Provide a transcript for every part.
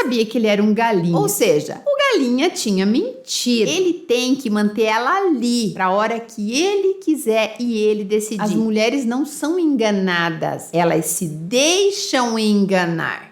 sabia que ele era um galinha, ou seja, o galinha tinha mentido. Ele tem que manter ela ali pra hora que ele quiser e ele decidir. As mulheres não são enganadas, elas se deixam enganar.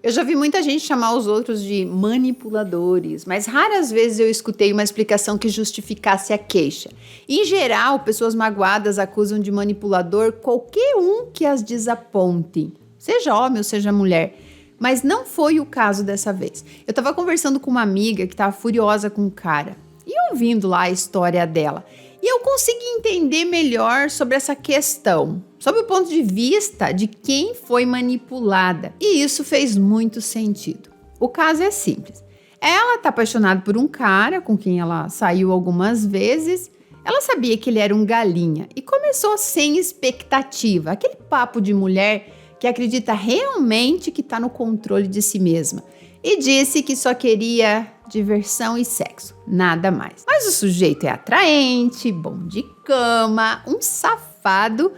Eu já vi muita gente chamar os outros de manipuladores, mas raras vezes eu escutei uma explicação que justificasse a queixa. Em geral, pessoas magoadas acusam de manipulador qualquer um que as desaponte, seja homem ou seja mulher. Mas não foi o caso dessa vez. Eu estava conversando com uma amiga que estava furiosa com o cara e ouvindo lá a história dela. E eu consegui entender melhor sobre essa questão, sob o ponto de vista de quem foi manipulada. E isso fez muito sentido. O caso é simples. Ela está apaixonada por um cara com quem ela saiu algumas vezes. Ela sabia que ele era um galinha e começou sem expectativa. Aquele papo de mulher que acredita realmente que está no controle de si mesma. E disse que só queria diversão e sexo, nada mais. Mas o sujeito é atraente, bom de cama, um safado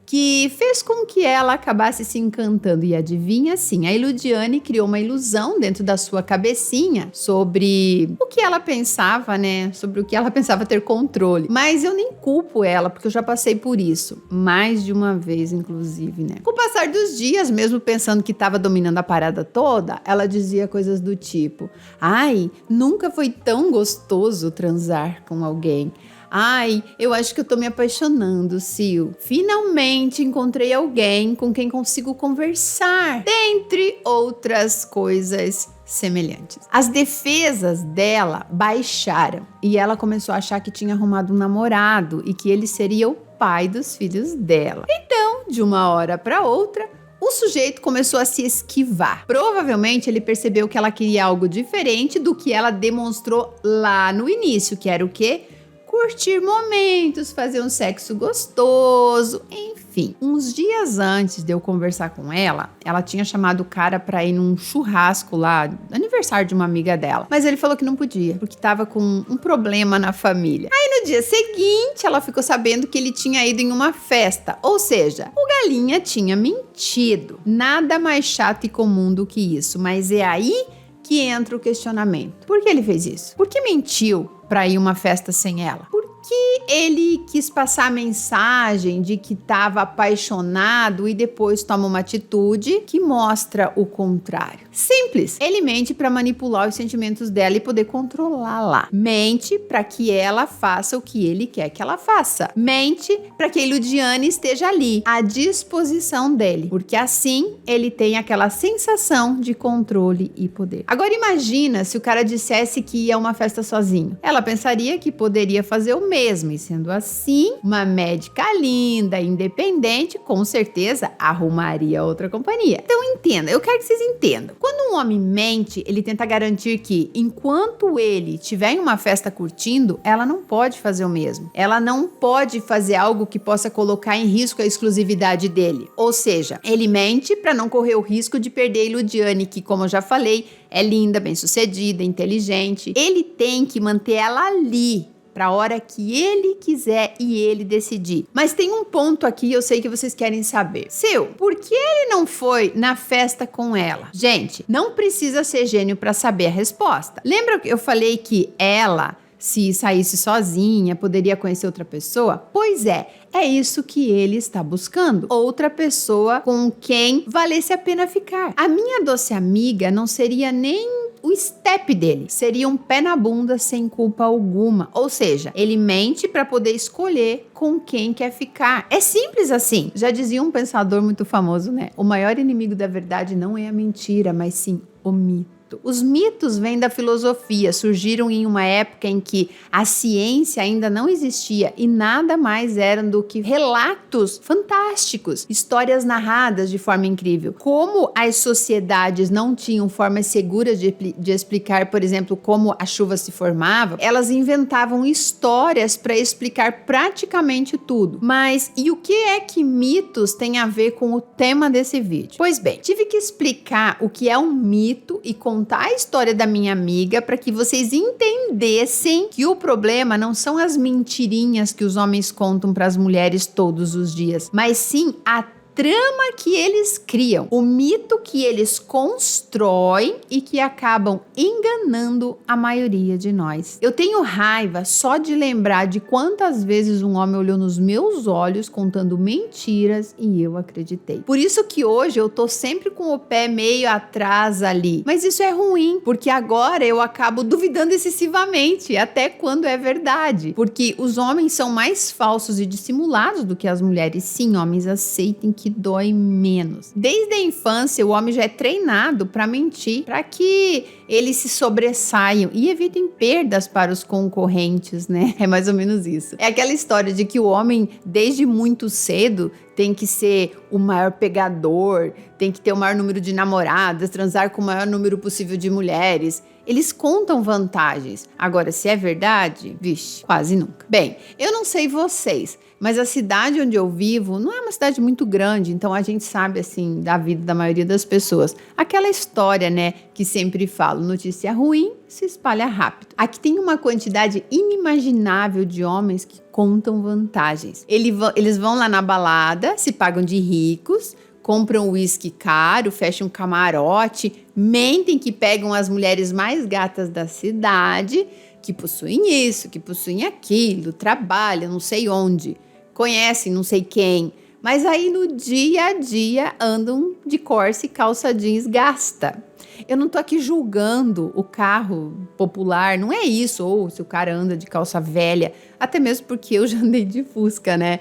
que fez com que ela acabasse se encantando. E adivinha, sim, a Iludiane criou uma ilusão dentro da sua cabecinha sobre o que ela pensava, né? Sobre o que ela pensava ter controle. Mas eu nem culpo ela, porque eu já passei por isso, mais de uma vez, inclusive, né? Com o passar dos dias, mesmo pensando que estava dominando a parada toda, ela dizia coisas do tipo: ai, nunca foi tão gostoso transar com alguém. Ai, eu acho que eu tô me apaixonando, Sil. Finalmente encontrei alguém com quem consigo conversar. Dentre outras coisas semelhantes. As defesas dela baixaram e ela começou a achar que tinha arrumado um namorado e que ele seria o pai dos filhos dela. Então, de uma hora para outra, o sujeito começou a se esquivar. Provavelmente ele percebeu que ela queria algo diferente do que ela demonstrou lá no início, que era o quê? Curtir momentos, fazer um sexo gostoso, enfim. Uns dias antes de eu conversar com ela, ela tinha chamado o cara pra ir num churrasco lá, aniversário de uma amiga dela. Mas ele falou que não podia, porque tava com um problema na família. Aí no dia seguinte, ela ficou sabendo que ele tinha ido em uma festa. Ou seja, o galinha tinha mentido. Nada mais chato e comum do que isso, mas é aí que entra o questionamento. Por que ele fez isso? Por que mentiu para ir uma festa sem ela? Por que ele quis passar a mensagem de que estava apaixonado e depois toma uma atitude que mostra o contrário? Simples. Ele mente para manipular os sentimentos dela e poder controlá-la. Mente para que ela faça o que ele quer que ela faça. Mente para que a Iludiane esteja ali, à disposição dele, porque assim ele tem aquela sensação de controle e poder. Agora imagina se o cara dissesse que ia a uma festa sozinho. Ela pensaria que poderia fazer o mesmo, e sendo assim, uma médica linda, independente, com certeza arrumaria outra companhia. Então entenda, eu quero que vocês entendam. Quando um homem mente, ele tenta garantir que, enquanto ele estiver em uma festa curtindo, ela não pode fazer o mesmo. Ela não pode fazer algo que possa colocar em risco a exclusividade dele. Ou seja, ele mente para não correr o risco de perder a Iludiane, que, como eu já falei, é linda, bem-sucedida, inteligente. Ele tem que manter ela ali, para a hora que ele quiser e ele decidir. Mas tem um ponto aqui, eu sei que vocês querem saber. Sil, por que ele não foi na festa com ela? Gente, não precisa ser gênio para saber a resposta. Lembra que eu falei que ela, se saísse sozinha, poderia conhecer outra pessoa? Pois é isso que ele está buscando. Outra pessoa com quem valesse a pena ficar. A minha doce amiga não seria nem o step dele, seria um pé na bunda sem culpa alguma. Ou seja, ele mente para poder escolher com quem quer ficar. É simples assim. Já dizia um pensador muito famoso, né? O maior inimigo da verdade não é a mentira, mas sim o mito. Os mitos vêm da filosofia, surgiram em uma época em que a ciência ainda não existia e nada mais eram do que relatos fantásticos, histórias narradas de forma incrível. Como as sociedades não tinham formas seguras de explicar, por exemplo, como a chuva se formava, elas inventavam histórias para explicar praticamente tudo. Mas e o que é que mitos têm a ver com o tema desse vídeo? Pois bem, tive que explicar o que é um mito e contar contar a história da minha amiga para que vocês entendessem que o problema não são as mentirinhas que os homens contam para as mulheres todos os dias, mas sim a trama que eles criam, o mito que eles constroem e que acabam enganando a maioria de nós. Eu tenho raiva só de lembrar de quantas vezes um homem olhou nos meus olhos contando mentiras e eu acreditei. Por isso que hoje eu tô sempre com o pé meio atrás ali. Mas isso é ruim, porque agora eu acabo duvidando excessivamente, até quando é verdade. Porque os homens são mais falsos e dissimulados do que as mulheres. Sim, homens, aceitem que dói menos. Desde a infância, o homem já é treinado para mentir, para que eles se sobressaiam e evitem perdas para os concorrentes, né? É mais ou menos isso. É aquela história de que o homem, desde muito cedo, tem que ser o maior pegador, tem que ter o maior número de namoradas, transar com o maior número possível de mulheres. Eles contam vantagens. Agora, se é verdade, vixe, quase nunca. Bem, eu não sei vocês, mas a cidade onde eu vivo não é uma cidade muito grande, então a gente sabe, assim, da vida da maioria das pessoas. Aquela história, né, que sempre falo, notícia ruim se espalha rápido. Aqui tem uma quantidade inimaginável de homens que contam vantagens. Eles vão lá na balada, se pagam de ricos, compram uísque caro, fecham um camarote, mentem que pegam as mulheres mais gatas da cidade, que possuem isso, que possuem aquilo, trabalham não sei onde, conhecem não sei quem, mas aí no dia a dia andam de Corsa e calça jeans gasta. Eu não tô aqui julgando o carro popular, não é isso, ou se o cara anda de calça velha, até mesmo porque eu já andei de Fusca, né?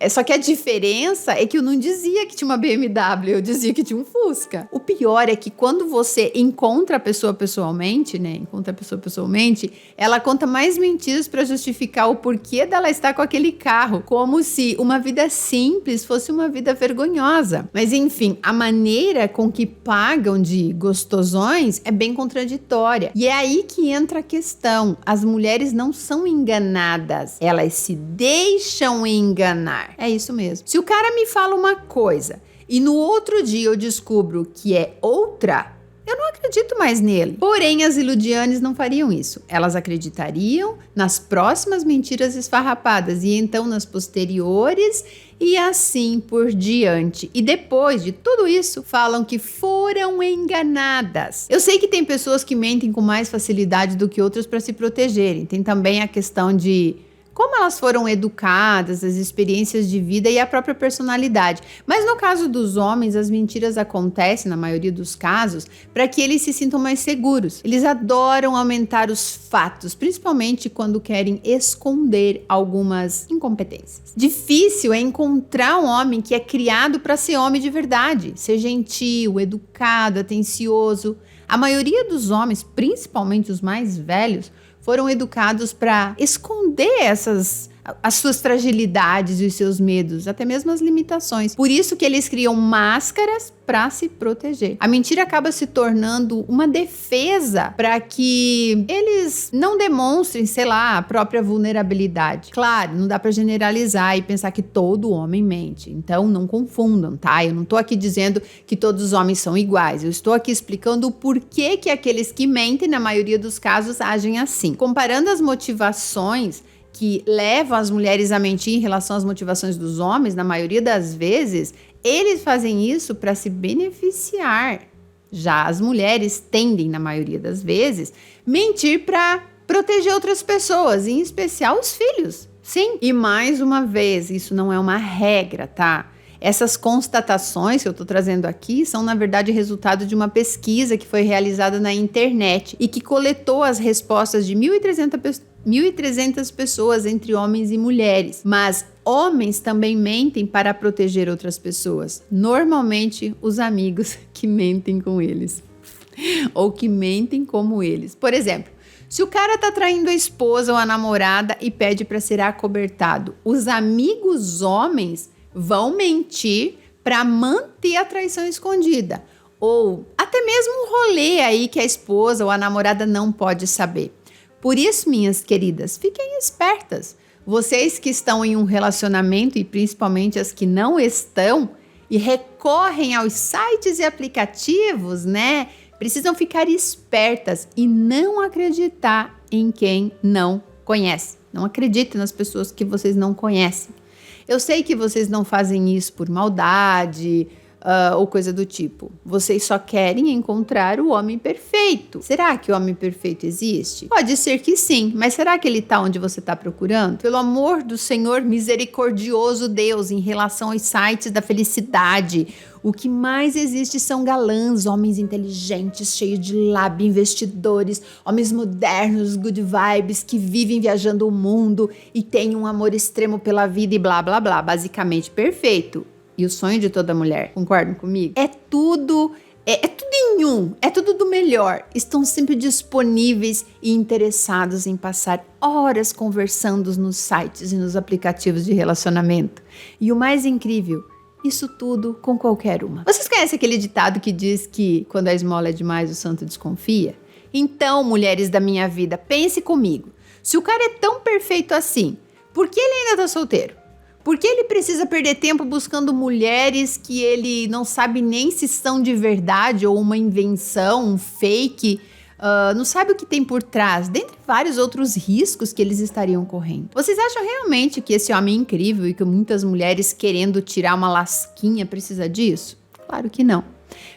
Só que a diferença é que eu não dizia que tinha uma BMW, eu dizia que tinha um Fusca. O pior é que quando você encontra a pessoa pessoalmente, né? Ela conta mais mentiras para justificar o porquê dela estar com aquele carro, como se uma vida simples fosse uma vida vergonhosa. Mas enfim, a maneira com que pagam de gostosões é bem contraditória. E é aí que entra a questão. As mulheres não são enganadas, elas se deixam enganar. É isso mesmo. Se o cara me fala uma coisa e no outro dia eu descubro que é outra, eu não acredito mais nele. Porém, as iludianes não fariam isso. Elas acreditariam nas próximas mentiras esfarrapadas e então nas posteriores e assim por diante. E depois de tudo isso, falam que foram enganadas. Eu sei que tem pessoas que mentem com mais facilidade do que outras para se protegerem. Tem também a questão de como elas foram educadas, as experiências de vida e a própria personalidade. Mas no caso dos homens, as mentiras acontecem, na maioria dos casos, para que eles se sintam mais seguros. Eles adoram aumentar os fatos, principalmente quando querem esconder algumas incompetências. Difícil é encontrar um homem que é criado para ser homem de verdade, ser gentil, educado, atencioso. A maioria dos homens, principalmente os mais velhos, foram educados para esconder as suas fragilidades e os seus medos, até mesmo as limitações. Por isso que eles criam máscaras para se proteger. A mentira acaba se tornando uma defesa para que eles não demonstrem, sei lá, a própria vulnerabilidade. Claro, não dá para generalizar e pensar que todo homem mente. Então, não confundam, tá? Eu não tô aqui dizendo que todos os homens são iguais. Eu estou aqui explicando o porquê que aqueles que mentem, na maioria dos casos, agem assim. Comparando as motivações que levam as mulheres a mentir em relação às motivações dos homens, na maioria das vezes, eles fazem isso para se beneficiar. Já as mulheres tendem, na maioria das vezes, mentir para proteger outras pessoas, em especial os filhos. Sim, e mais uma vez, isso não é uma regra, tá? Essas constatações que eu estou trazendo aqui são, na verdade, resultado de uma pesquisa que foi realizada na internet e que coletou as respostas de 1.300 pessoas entre homens e mulheres. Mas homens também mentem para proteger outras pessoas. Normalmente, os amigos que mentem com eles. Ou que mentem como eles. Por exemplo, se o cara tá traindo a esposa ou a namorada e pede para ser acobertado, os amigos homens vão mentir para manter a traição escondida. Ou até mesmo um rolê aí que a esposa ou a namorada não pode saber. Por isso, minhas queridas, fiquem espertas. Vocês que estão em um relacionamento e principalmente as que não estão e recorrem aos sites e aplicativos, né? Precisam ficar espertas e não acreditar em quem não conhece. Não acreditem nas pessoas que vocês não conhecem. Eu sei que vocês não fazem isso por maldade, ou coisa do tipo. Vocês só querem encontrar o homem perfeito. Será que o homem perfeito existe? Pode ser que sim, mas será que ele está onde você está procurando? Pelo amor do Senhor misericordioso Deus, em relação aos sites da felicidade, o que mais existe são galãs, homens inteligentes, cheios de lábio, investidores, homens modernos, good vibes, que vivem viajando o mundo e têm um amor extremo pela vida e blá blá blá, basicamente perfeito. E o sonho de toda mulher, concordam comigo? É tudo em um, é tudo do melhor. Estão sempre disponíveis e interessados em passar horas conversando nos sites e nos aplicativos de relacionamento. E o mais incrível, isso tudo com qualquer uma. Vocês conhecem aquele ditado que diz que quando a esmola é demais, o santo desconfia? Então, mulheres da minha vida, pense comigo. Se o cara é tão perfeito assim, por que ele ainda tá solteiro? Por que ele precisa perder tempo buscando mulheres que ele não sabe nem se são de verdade ou uma invenção, um fake, não sabe o que tem por trás, dentre vários outros riscos que eles estariam correndo? Vocês acham realmente que esse homem é incrível e que muitas mulheres querendo tirar uma lasquinha precisa disso? Claro que não.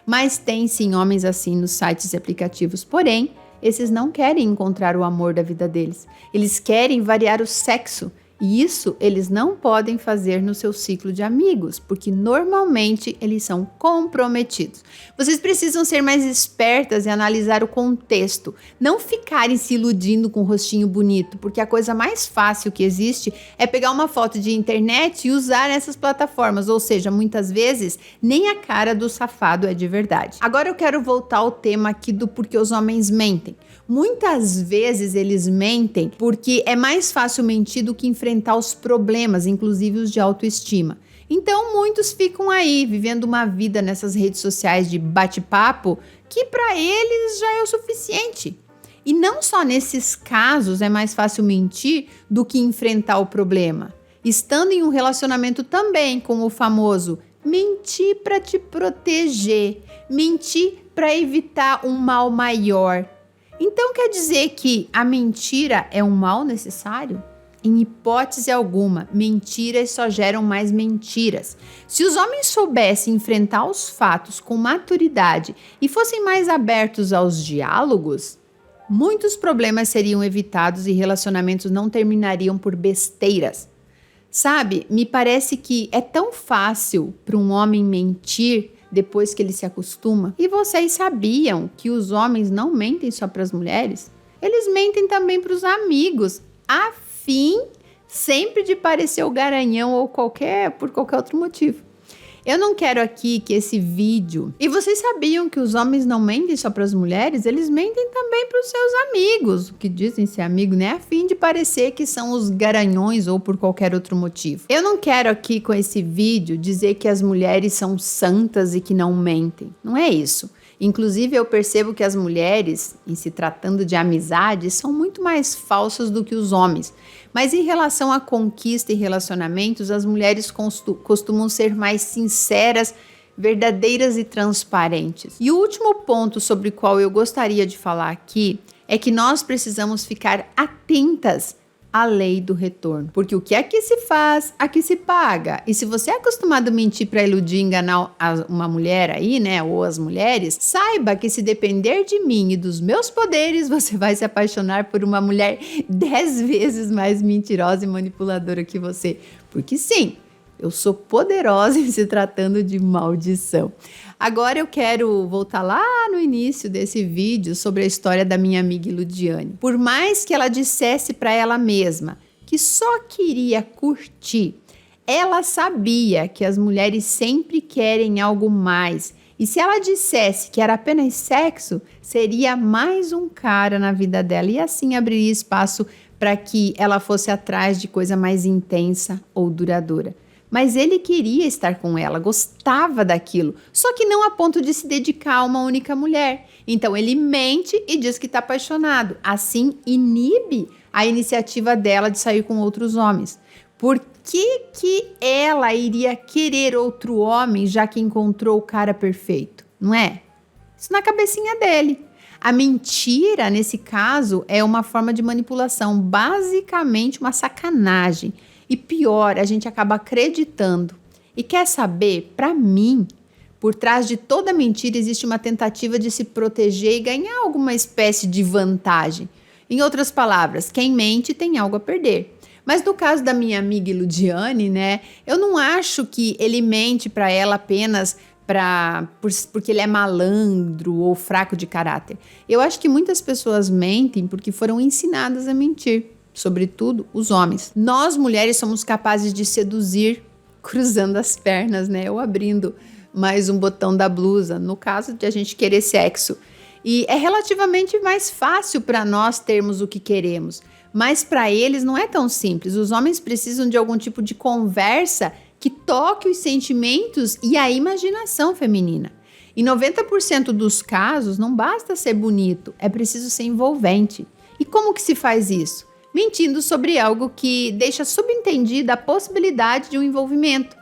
Mas tem sim homens assim nos sites e aplicativos, porém, esses não querem encontrar o amor da vida deles. Eles querem variar o sexo. E isso eles não podem fazer no seu ciclo de amigos, porque normalmente eles são comprometidos. Vocês precisam ser mais espertas e analisar o contexto, não ficarem se iludindo com um rostinho bonito, porque a coisa mais fácil que existe é pegar uma foto de internet e usar nessas plataformas, ou seja, muitas vezes nem a cara do safado é de verdade. Agora eu quero voltar ao tema aqui do porquê os homens mentem. Muitas vezes eles mentem porque é mais fácil mentir do que enfrentar os problemas, inclusive os de autoestima. Então muitos ficam aí vivendo uma vida nessas redes sociais de bate-papo que para eles já é o suficiente. E não só nesses casos é mais fácil mentir do que enfrentar o problema. Estando em um relacionamento também com o famoso mentir para te proteger, mentir para evitar um mal maior. Então quer dizer que a mentira é um mal necessário? Em hipótese alguma, mentiras só geram mais mentiras. Se os homens soubessem enfrentar os fatos com maturidade e fossem mais abertos aos diálogos, muitos problemas seriam evitados e relacionamentos não terminariam por besteiras. Sabe, me parece que é tão fácil para um homem mentir depois que ele se acostuma. E vocês sabiam que os homens não mentem só para as mulheres? Eles mentem também para os amigos, a fim sempre de parecer o garanhão ou por qualquer outro motivo. Eu não quero aqui que esse vídeo... E vocês sabiam que os homens não mentem só para as mulheres? Eles mentem também para os seus amigos, o que dizem ser amigo, né? A fim de parecer que são os garanhões ou por qualquer outro motivo. Eu não quero aqui com esse vídeo dizer que as mulheres são santas e que não mentem. Não é isso. Inclusive, eu percebo que as mulheres, em se tratando de amizade, são muito mais falsas do que os homens. Mas em relação à conquista e relacionamentos, as mulheres costumam ser mais sinceras, verdadeiras e transparentes. E o último ponto sobre o qual eu gostaria de falar aqui é que nós precisamos ficar atentas a lei do retorno. Porque o que aqui se faz, aqui se paga. E se você é acostumado a mentir para iludir e enganar uma mulher aí, né, ou as mulheres, saiba que se depender de mim e dos meus poderes, você vai se apaixonar por uma mulher 10 vezes mais mentirosa e manipuladora que você. Porque sim, eu sou poderosa em se tratando de maldição. Agora eu quero voltar lá no início desse vídeo sobre a história da minha amiga Ludiane. Por mais que ela dissesse para ela mesma que só queria curtir, ela sabia que as mulheres sempre querem algo mais. E se ela dissesse que era apenas sexo, seria mais um cara na vida dela e assim abriria espaço para que ela fosse atrás de coisa mais intensa ou duradoura. Mas ele queria estar com ela, gostava daquilo, só que não a ponto de se dedicar a uma única mulher. Então ele mente e diz que está apaixonado. Assim, inibe a iniciativa dela de sair com outros homens. Por que ela iria querer outro homem já que encontrou o cara perfeito? Não é? Isso na cabecinha dele. A mentira, nesse caso, é uma forma de manipulação, basicamente uma sacanagem. E pior, a gente acaba acreditando. E quer saber? Para mim, por trás de toda mentira existe uma tentativa de se proteger e ganhar alguma espécie de vantagem. Em outras palavras, quem mente tem algo a perder. Mas no caso da minha amiga Ludiane, né, eu não acho que ele mente para ela apenas porque ele é malandro ou fraco de caráter. Eu acho que muitas pessoas mentem porque foram ensinadas a mentir, sobretudo os homens. Nós, mulheres, somos capazes de seduzir cruzando as pernas, né, ou abrindo mais um botão da blusa, no caso de a gente querer sexo. E é relativamente mais fácil para nós termos o que queremos, mas para eles não é tão simples. Os homens precisam de algum tipo de conversa que toque os sentimentos e a imaginação feminina. Em 90% dos casos, não basta ser bonito, é preciso ser envolvente. E como que se faz isso? Mentindo sobre algo que deixa subentendida a possibilidade de um envolvimento,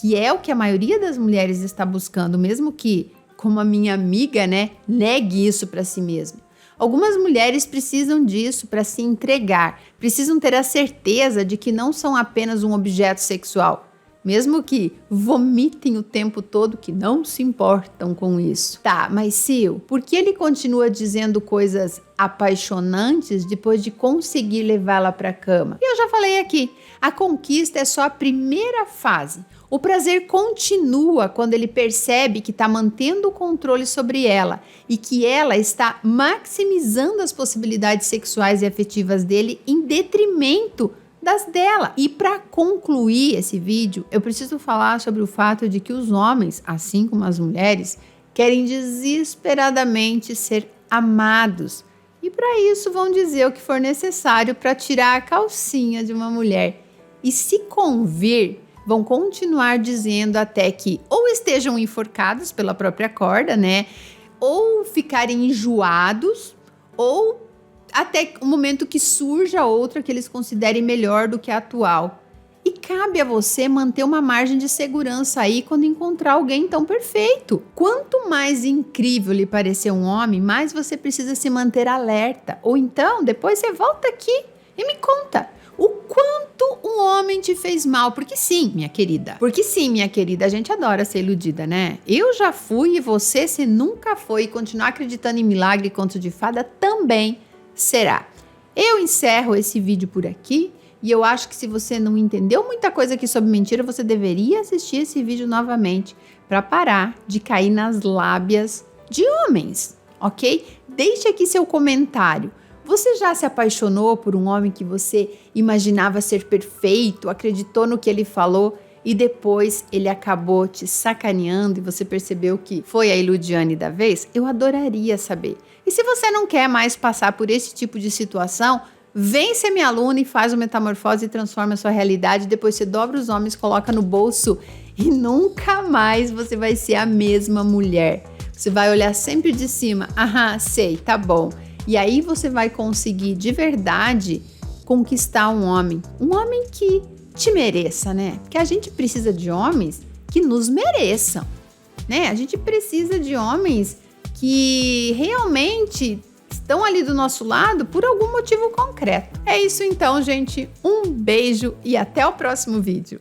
que é o que a maioria das mulheres está buscando, mesmo que, como a minha amiga, né, negue isso para si mesma. Algumas mulheres precisam disso para se entregar, precisam ter a certeza de que não são apenas um objeto sexual, mesmo que vomitem o tempo todo, que não se importam com isso. Tá, mas Sil, por que ele continua dizendo coisas apaixonantes depois de conseguir levá-la para a cama? E eu já falei aqui, a conquista é só a primeira fase. O prazer continua quando ele percebe que está mantendo o controle sobre ela e que ela está maximizando as possibilidades sexuais e afetivas dele em detrimento das dela. E para concluir esse vídeo, eu preciso falar sobre o fato de que os homens, assim como as mulheres, querem desesperadamente ser amados. E para isso vão dizer o que for necessário para tirar a calcinha de uma mulher. E se convir, vão continuar dizendo até que ou estejam enforcados pela própria corda, né? Ou ficarem enjoados, ou até o momento que surja outra que eles considerem melhor do que a atual. E cabe a você manter uma margem de segurança aí quando encontrar alguém tão perfeito. Quanto mais incrível lhe parecer um homem, mais você precisa se manter alerta. Ou então, depois você volta aqui e me conta o quanto um homem te fez mal. Porque sim, minha querida. A gente adora ser iludida, né? Eu já fui e você, se nunca foi e continuar acreditando em milagre e conto de fada, também será. Eu encerro esse vídeo por aqui e eu acho que se você não entendeu muita coisa aqui sobre mentira, você deveria assistir esse vídeo novamente para parar de cair nas lábias de homens, ok? Deixe aqui seu comentário. Você já se apaixonou por um homem que você imaginava ser perfeito, acreditou no que ele falou e depois ele acabou te sacaneando e você percebeu que foi a Ludiane da vez? Eu adoraria saber. E se você não quer mais passar por esse tipo de situação, vem ser minha aluna e faz o Metamorfose e transforma a sua realidade. Depois você dobra os homens, coloca no bolso e nunca mais você vai ser a mesma mulher. Você vai olhar sempre de cima. Aham, sei, tá bom. E aí você vai conseguir de verdade conquistar um homem que te mereça, né? Porque a gente precisa de homens que nos mereçam, né? A gente precisa de homens que realmente estão ali do nosso lado por algum motivo concreto. É isso então, gente. Um beijo e até o próximo vídeo.